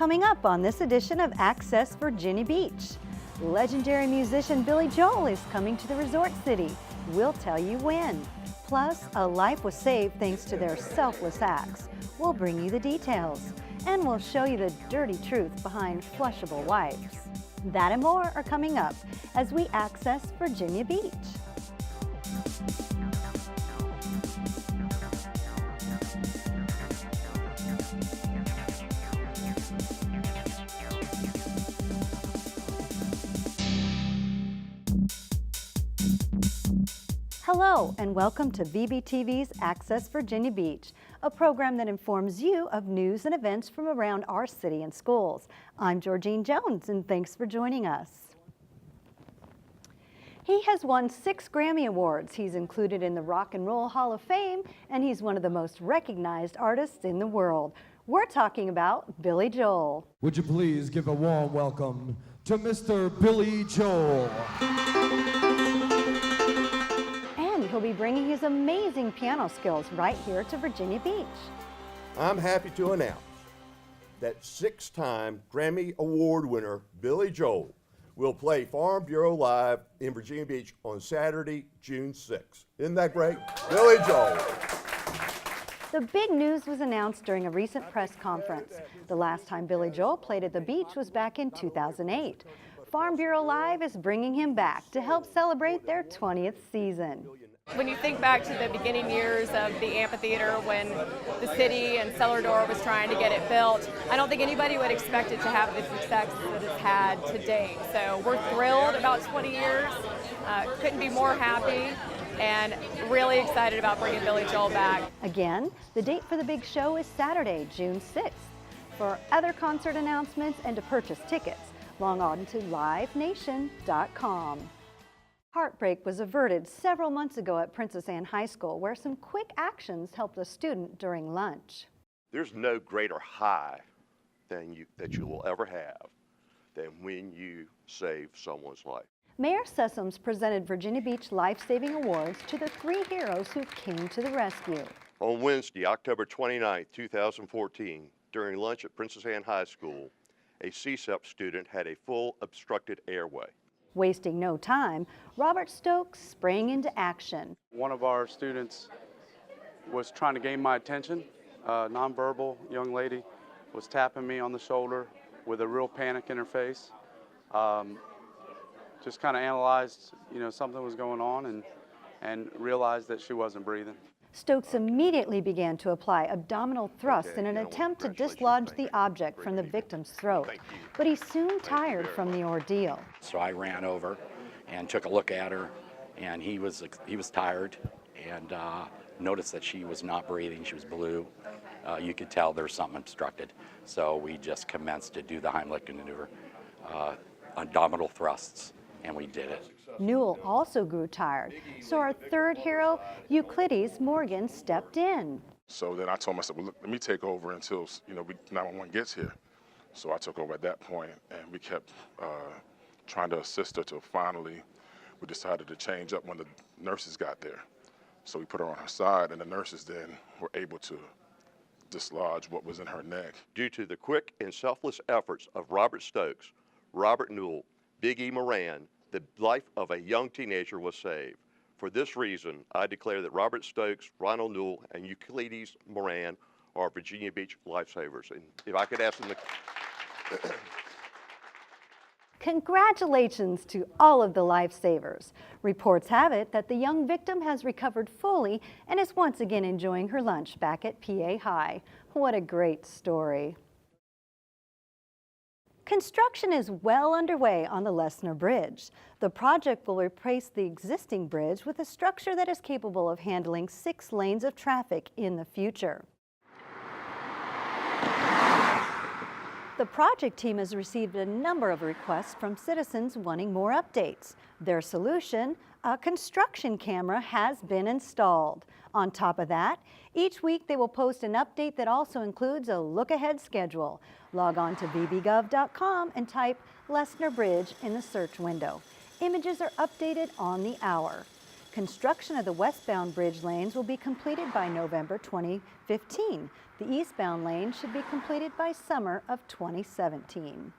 Coming up on this edition of Access Virginia Beach, legendary musician Billy Joel is coming to the resort city. We'll tell you when. Plus, a life was saved thanks to their selfless acts. We'll bring you the details. And we'll show you the dirty truth behind flushable wipes. That and more are coming up as we access Virginia Beach. Hello and welcome to VBTV's Access Virginia Beach, a program that informs you of news and events from around our city and schools. I'm Georgene Jones and thanks for joining us. He has won 6 Grammy Awards. He's included in the Rock and Roll Hall of Fame and he's one of the most recognized artists in the world. We're talking about Billy Joel. Would you please give a warm welcome to Mr. Billy Joel. He'll be bringing his amazing piano skills right here to Virginia Beach. I'm happy to announce that 6-time Grammy Award winner Billy Joel will play Farm Bureau Live in Virginia Beach on Saturday, June 6th. Isn't that great? Billy Joel. The big news was announced during a recent press conference. The last time Billy Joel played at the beach was back in 2008. Farm Bureau Live is bringing him back to help celebrate their 20th season. When you think back to the beginning years of the amphitheater when the city and Cellar Door was trying to get it built, I don't think anybody would expect it to have the success that it's had to date. So we're thrilled about 20 years, couldn't be more happy, and really excited about bringing Billy Joel back. Again, the date for the big show is Saturday, June 6th. For other concert announcements and to purchase tickets, log on to livenation.com. Heartbreak was averted several months ago at Princess Anne High School, where some quick actions helped a student during lunch. There's no greater high that you will ever have than when you save someone's life. Mayor Sessoms presented Virginia Beach Life-Saving Awards to the 3 heroes who came to the rescue. On Wednesday, October 29, 2014, during lunch at Princess Anne High School, a CSEP student had a full obstructed airway. Wasting no time, Robert Stokes sprang into action. One of our students was trying to gain my attention. A nonverbal young lady was tapping me on the shoulder with a real panic in her face. Just kind of analyzed, something was going on and realized that she wasn't breathing. Stokes immediately began to apply abdominal thrusts in an attempt to dislodge the object from the victim's throat, but he soon tired from the ordeal. So I ran over and took a look at her, and he was tired and noticed that she was not breathing. She was blue. You could tell there was something obstructed. So we just commenced to do the Heimlich maneuver, abdominal thrusts, and we did it. Newell also grew tired, so our third hero, Euclides Morgan, stepped in. So then I told myself, well, look, let me take over until 911 gets here. So I took over at that point, and we kept trying to assist her till finally we decided to change up when the nurses got there. So we put her on her side, and the nurses then were able to dislodge what was in her neck. Due to the quick and selfless efforts of Robert Stokes, Robert Newell, Big E. Moran, the life of a young teenager was saved. For this reason, I declare that Robert Stokes, Ronald Newell, and Euclides Moran are Virginia Beach lifesavers. And if I could ask them to... Congratulations to all of the lifesavers. Reports have it that the young victim has recovered fully and is once again enjoying her lunch back at PA High. What a great story. Construction is well underway on the Lesner Bridge. The project will replace the existing bridge with a structure that is capable of handling 6 lanes of traffic in the future. The project team has received a number of requests from citizens wanting more updates. Their solution, a construction camera, has been installed. On top of that, each week they will post an update that also includes a look-ahead schedule. Log on to vbgov.com and type Lesner Bridge in the search window. Images are updated on the hour. Construction of the westbound bridge lanes will be completed by November 2015. The eastbound lane should be completed by summer of 2017.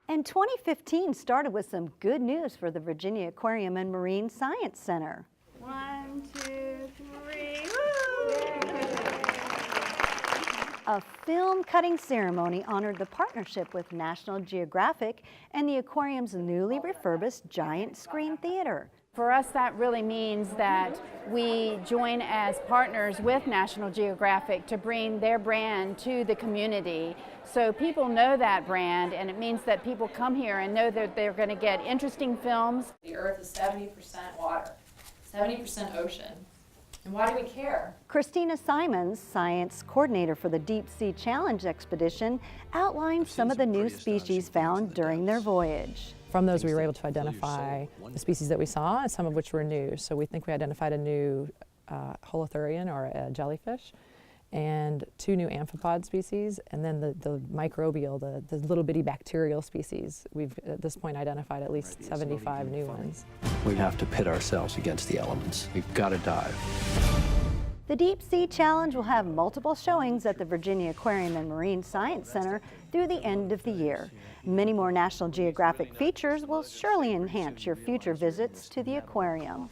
And 2015 started with some good news for the Virginia Aquarium and Marine Science Center. 1, 2, 3, A film cutting ceremony honored the partnership with National Geographic and the aquarium's newly refurbished giant screen theater. For us, that really means that we join as partners with National Geographic to bring their brand to the community. So people know that brand, and it means that people come here and know that they're going to get interesting films. The Earth is 70% water, 70% ocean. And why do we care? Christina Simons, science coordinator for the Deep Sea Challenge expedition, outlined some of the new species found during their voyage. From those, we were able to identify the species that we saw, some of which were new. So we think we identified a new holothurian, or a jellyfish, and 2 new amphipod species, and then the microbial, the little bitty bacterial species. We've at this point identified at least 75 new ones. We have to pit ourselves against the elements. We've got to dive. The Deep Sea Challenge will have multiple showings at the Virginia Aquarium and Marine Science Center through the end of the year. Many more National Geographic features will surely enhance your future visits to the aquarium.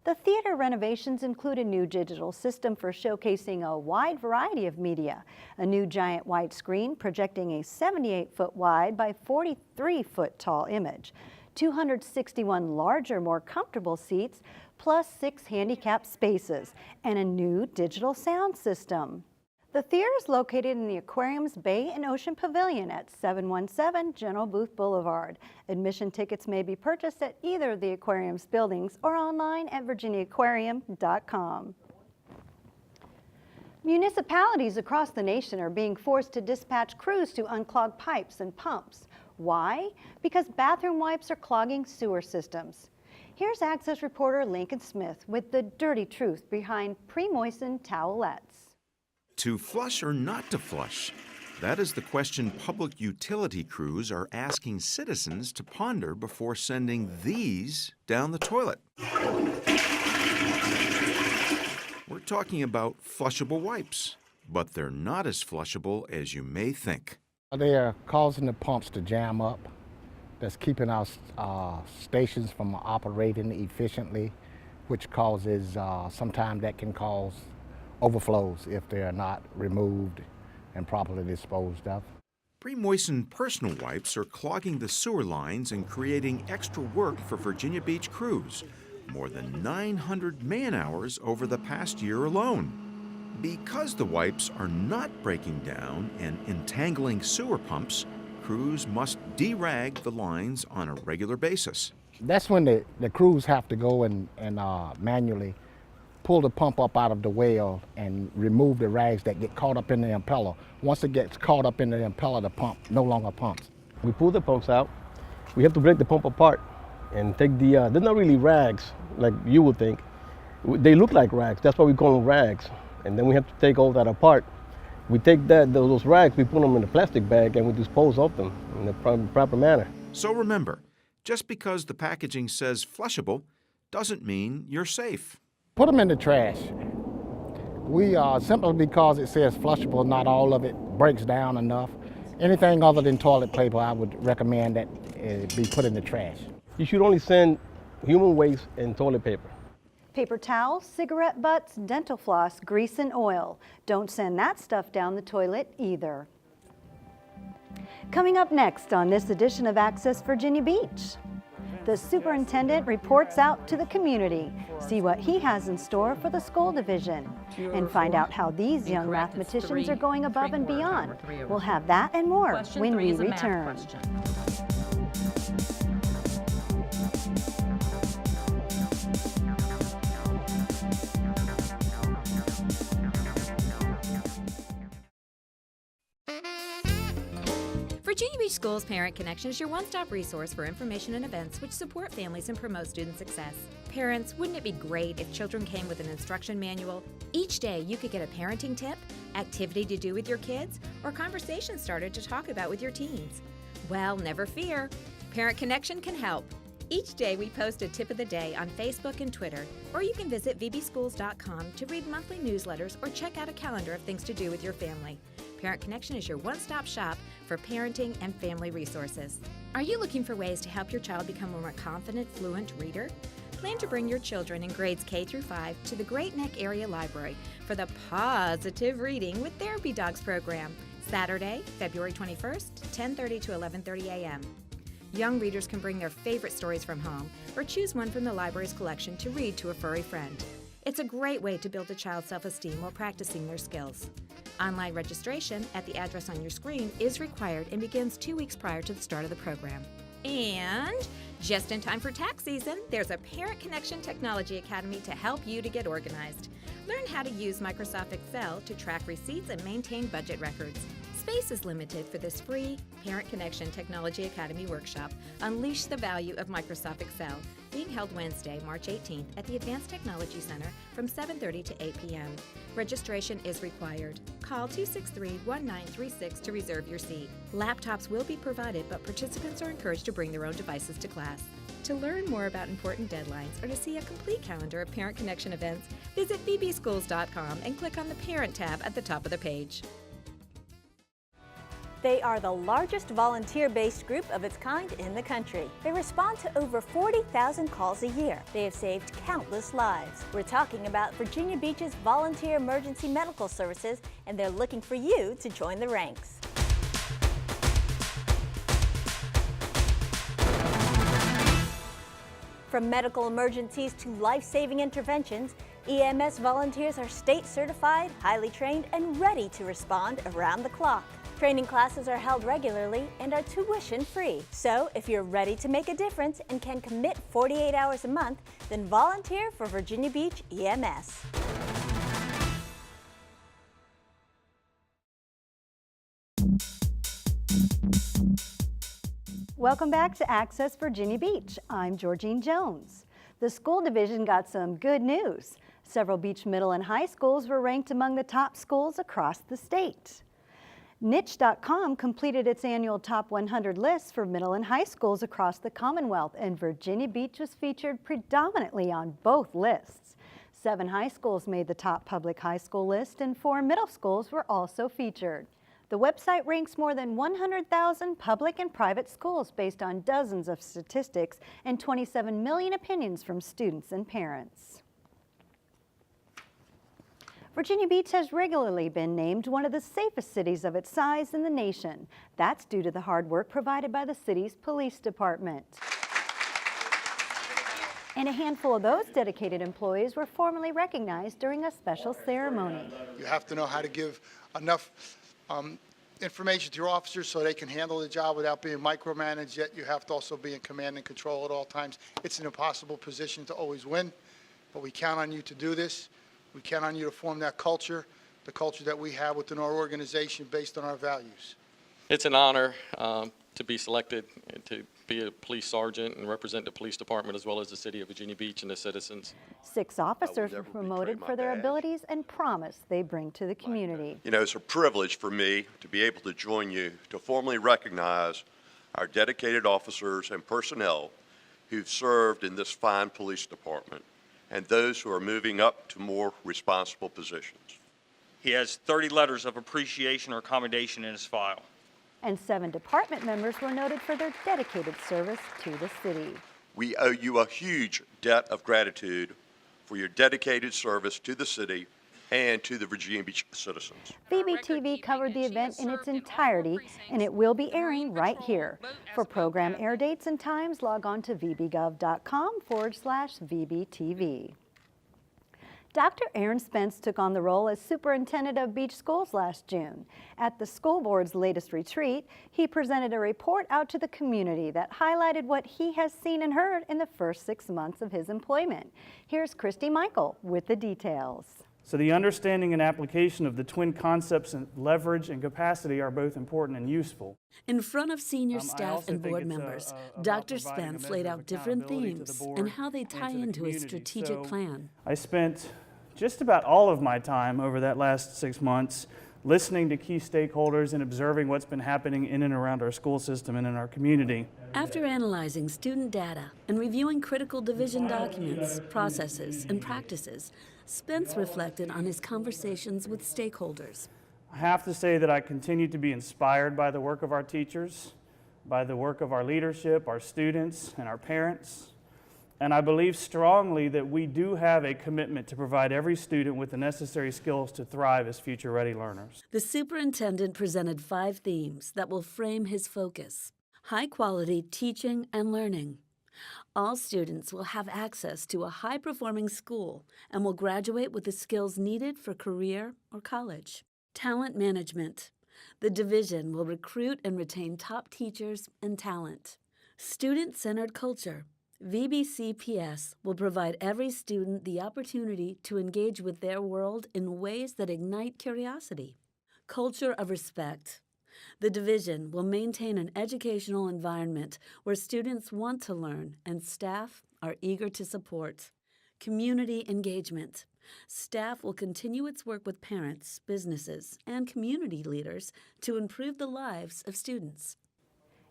The theater renovations include a new digital system for showcasing a wide variety of media, a new giant widescreen projecting a 78-foot wide by 43-foot tall image, 261 larger, more comfortable seats, plus 6 handicapped spaces, and a new digital sound system. The theater is located in the aquarium's Bay and Ocean Pavilion at 717 General Booth Boulevard. Admission tickets may be purchased at either of the aquarium's buildings or online at virginiaaquarium.com. Municipalities across the nation are being forced to dispatch crews to unclog pipes and pumps. Why? Because bathroom wipes are clogging sewer systems. Here's Access reporter Lincoln Smith with the dirty truth behind pre-moistened towelettes. To flush or not to flush? That is the question public utility crews are asking citizens to ponder before sending these down the toilet. We're talking about flushable wipes, but they're not as flushable as you may think. They are causing the pumps to jam up. That's keeping our stations from operating efficiently, which causes, sometimes that can cause overflows if they are not removed and properly disposed of. Pre-moistened personal wipes are clogging the sewer lines and creating extra work for Virginia Beach crews. More than 900 man-hours over the past year alone. Because the wipes are not breaking down and entangling sewer pumps, crews must derag the lines on a regular basis. That's when the crews have to go and manually pull the pump up out of the well and remove the rags that get caught up in the impeller. Once it gets caught up in the impeller, the pump no longer pumps. We pull the pumps out. We have to break the pump apart and take they're not really rags like you would think. They look like rags, that's why we call them rags. And then we have to take all that apart. We take those rags, we put them in a plastic bag and we dispose of them in the proper manner. So remember, just because the packaging says flushable doesn't mean you're safe. Put them in the trash. We simply because it says flushable, not all of it breaks down enough. Anything other than toilet paper, I would recommend that it be put in the trash. You should only send human waste and toilet paper. Paper towels, cigarette butts, dental floss, grease, and oil. Don't send that stuff down the toilet either. Coming up next on this edition of Access Virginia Beach, the superintendent reports out to the community. See what he has in store for the school division and find out how these young mathematicians are going above and beyond. We'll have that and more when we return. Virginia Beach Schools Parent Connection is your one-stop resource for information and events which support families and promote student success. Parents, wouldn't it be great if children came with an instruction manual? Each day you could get a parenting tip, activity to do with your kids, or conversation started to talk about with your teens. Well, never fear. Parent Connection can help. Each day we post a tip of the day on Facebook and Twitter, or you can visit vbschools.com to read monthly newsletters or check out a calendar of things to do with your family. Parent Connection is your one-stop shop for parenting and family resources. Are you looking for ways to help your child become a more confident, fluent reader? Plan to bring your children in grades K through 5 to the Great Neck Area Library for the Positive Reading with Therapy Dogs program, Saturday, February 21st, 10:30 to 11:30 a.m. Young readers can bring their favorite stories from home or choose one from the library's collection to read to a furry friend. It's a great way to build a child's self-esteem while practicing their skills. Online registration at the address on your screen is required and begins 2 weeks prior to the start of the program. And just in time for tax season, there's a Parent Connection Technology Academy to help you to get organized. Learn how to use Microsoft Excel to track receipts and maintain budget records. Space is limited for this free Parent Connection Technology Academy workshop, Unleash the Value of Microsoft Excel, being held Wednesday, March 18th at the Advanced Technology Center from 7:30 to 8 p.m. Registration is required. Call 263-1936 to reserve your seat. Laptops will be provided, but participants are encouraged to bring their own devices to class. To learn more about important deadlines or to see a complete calendar of Parent Connection events, visit vbschools.com and click on the Parent tab at the top of the page. They are the largest volunteer-based group of its kind in the country. They respond to over 40,000 calls a year. They have saved countless lives. We're talking about Virginia Beach's Volunteer Emergency Medical Services, and they're looking for you to join the ranks. From medical emergencies to life-saving interventions, EMS volunteers are state certified, highly trained, and ready to respond around the clock. Training classes are held regularly and are tuition-free. So if you're ready to make a difference and can commit 48 hours a month, then volunteer for Virginia Beach EMS. Welcome back to Access Virginia Beach. I'm Georgene Jones. The school division got some good news. Several beach middle and high schools were ranked among the top schools across the state. Niche.com completed its annual top 100 list for middle and high schools across the Commonwealth, and Virginia Beach was featured predominantly on both lists. 7 high schools made the top public high school list, and 4 middle schools were also featured. The website ranks more than 100,000 public and private schools based on dozens of statistics and 27 million opinions from students and parents. Virginia Beach has regularly been named one of the safest cities of its size in the nation. That's due to the hard work provided by the city's police department. And a handful of those dedicated employees were formally recognized during a special ceremony. You have to know how to give enough information to your officers so they can handle the job without being micromanaged, yet you have to also be in command and control at all times. It's an impossible position to always win, but we count on you to do this. We count on you to form that culture, the culture that we have within our organization based on our values. It's an honor to be selected to be a police sergeant and represent the police department as well as the city of Virginia Beach and the citizens. 6 officers were promoted for their abilities and promise they bring to the community. You know, it's a privilege for me to be able to join you to formally recognize our dedicated officers and personnel who've served in this fine police department, and those who are moving up to more responsible positions. He has 30 letters of appreciation or commendation in his file. And 7 department members were noted for their dedicated service to the city. We owe you a huge debt of gratitude for your dedicated service to the city and to the Virginia Beach citizens. VBTV covered the event in its entirety, and it will be airing right here. For program air dates and times, log on to vbgov.com/VBTV. Dr. Aaron Spence took on the role as superintendent of beach schools last June. At the school board's latest retreat, he presented a report out to the community that highlighted what he has seen and heard in the first 6 months of his employment. Here's Christy Michael with the details. So the understanding and application of the twin concepts and leverage and capacity are both important and useful. In front of senior staff and board members, Dr. Spence laid out different themes and how they tie into his strategic plan. I spent just about all of my time over that last 6 months listening to key stakeholders and observing what's been happening in and around our school system and in our community. After analyzing student data and reviewing critical division documents, processes, and practices, Spence reflected on his conversations with stakeholders. I have to say that I continue to be inspired by the work of our teachers, by the work of our leadership, our students, and our parents. And I believe strongly that we do have a commitment to provide every student with the necessary skills to thrive as future-ready learners. The superintendent presented 5 themes that will frame his focus. High-quality teaching and learning. All students will have access to a high-performing school and will graduate with the skills needed for career or college. Talent management. The division will recruit and retain top teachers and talent. Student-centered culture. VBCPS will provide every student the opportunity to engage with their world in ways that ignite curiosity. Culture of respect. The division will maintain an educational environment where students want to learn and staff are eager to support. Community engagement. Staff will continue its work with parents, businesses, and community leaders to improve the lives of students.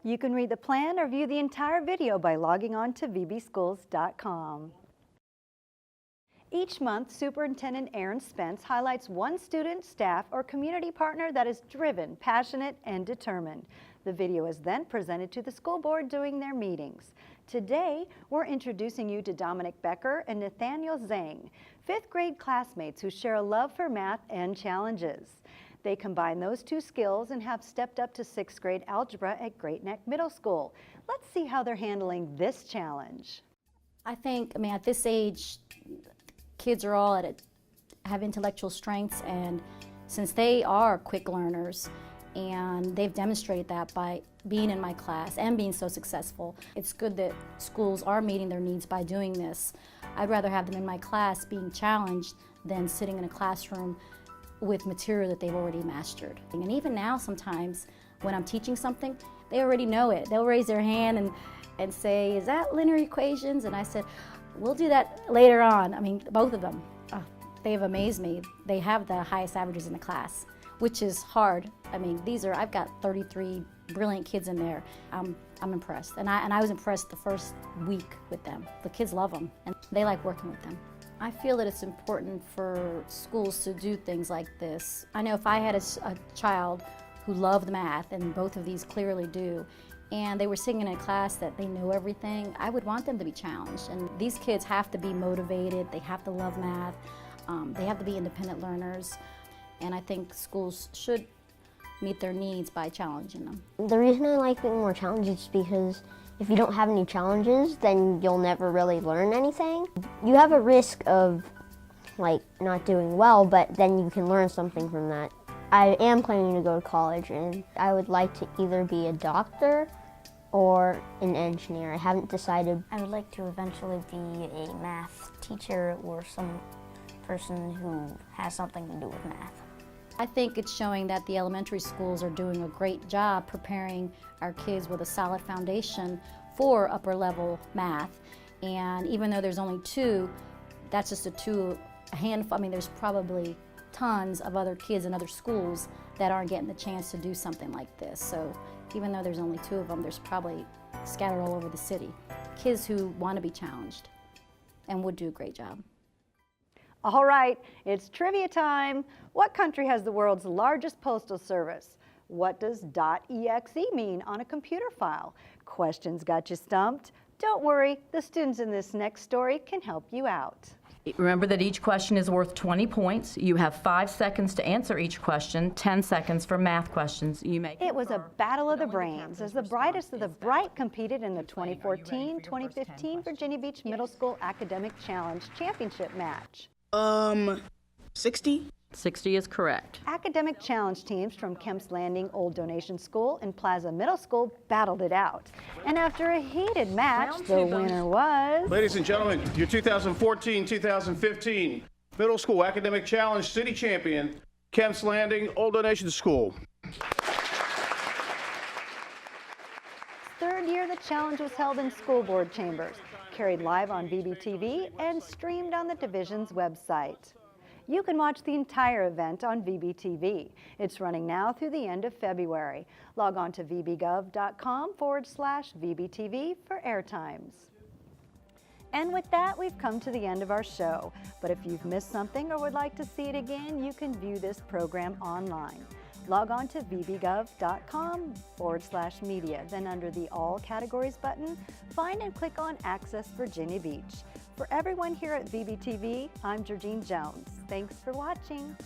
You can read the plan or view the entire video by logging on to vbschools.com. Each month, Superintendent Aaron Spence highlights one student, staff, or community partner that is driven, passionate, and determined. The video is then presented to the school board during their meetings. Today, we're introducing you to Dominic Becker and Nathanial Zhang, 5th grade classmates who share a love for math and challenges. They combine those 2 skills and have stepped up to 6th grade algebra at Great Neck Middle School. Let's see how they're handling this challenge. I think, at this age, kids are all have intellectual strengths, and since they are quick learners, and they've demonstrated that by being in my class and being so successful, it's good that schools are meeting their needs by doing this. I'd rather have them in my class being challenged than sitting in a classroom with material that they've already mastered. And even now, sometimes when I'm teaching something, they already know it. They'll raise their hand and say, "Is that linear equations?" And I said, "We'll do that later on." Both of them, they've amazed me. They have the highest averages in the class, which is hard. I've got 33 brilliant kids in there. I'm impressed, and I was impressed the first week with them. The kids love them, and they like working with them. I feel that it's important for schools to do things like this. I know if I had a child who loved math, and both of these clearly do, and they were sitting in a class that they know everything, I would want them to be challenged. And these kids have to be motivated, they have to love math, they have to be independent learners, and I think schools should meet their needs by challenging them. The reason I like being more challenged is because if you don't have any challenges, then you'll never really learn anything. You have a risk of not doing well, but then you can learn something from that. I am planning to go to college, and I would like to either be a doctor or an engineer. I haven't decided. I would like to eventually be a math teacher or some person who has something to do with math. I think it's showing that the elementary schools are doing a great job preparing our kids with a solid foundation for upper level math. And even though there's only 2, that's just a handful. There's probably tons of other kids in other schools that aren't getting the chance to do something like this. So even though there's only 2 of them, there's probably scattered all over the city. Kids who want to be challenged and would do a great job. All right, it's trivia time. What country has the world's largest postal service? What does .exe mean on a computer file? Questions got you stumped? Don't worry, the students in this next story can help you out. Remember that each question is worth 20 points. You have 5 seconds to answer each question, 10 seconds for math questions. It was a battle of the brains as the brightest of the bright competed in the 2014-2015 Virginia Beach Middle School Academic Challenge Championship match. 60? 60 is correct. Academic challenge teams from Kemps Landing Old Donation School and Plaza Middle School battled it out. And after a heated match, the winner was... Ladies and gentlemen, your 2014-2015 Middle School Academic Challenge City Champion, Kemps Landing Old Donation School. Third year, the challenge was held in school board chambers, carried live on VBTV, and streamed on the division's website. You can watch the entire event on VBTV. It's running now through the end of February. Log on to vbgov.com/VBTV for airtimes. And with that, we've come to the end of our show. But if you've missed something or would like to see it again, you can view this program online. Log on to vbgov.com/media. Then under the All Categories button, find and click on Access Virginia Beach. For everyone here at VBTV, I'm Georgene Jones. Thanks for watching.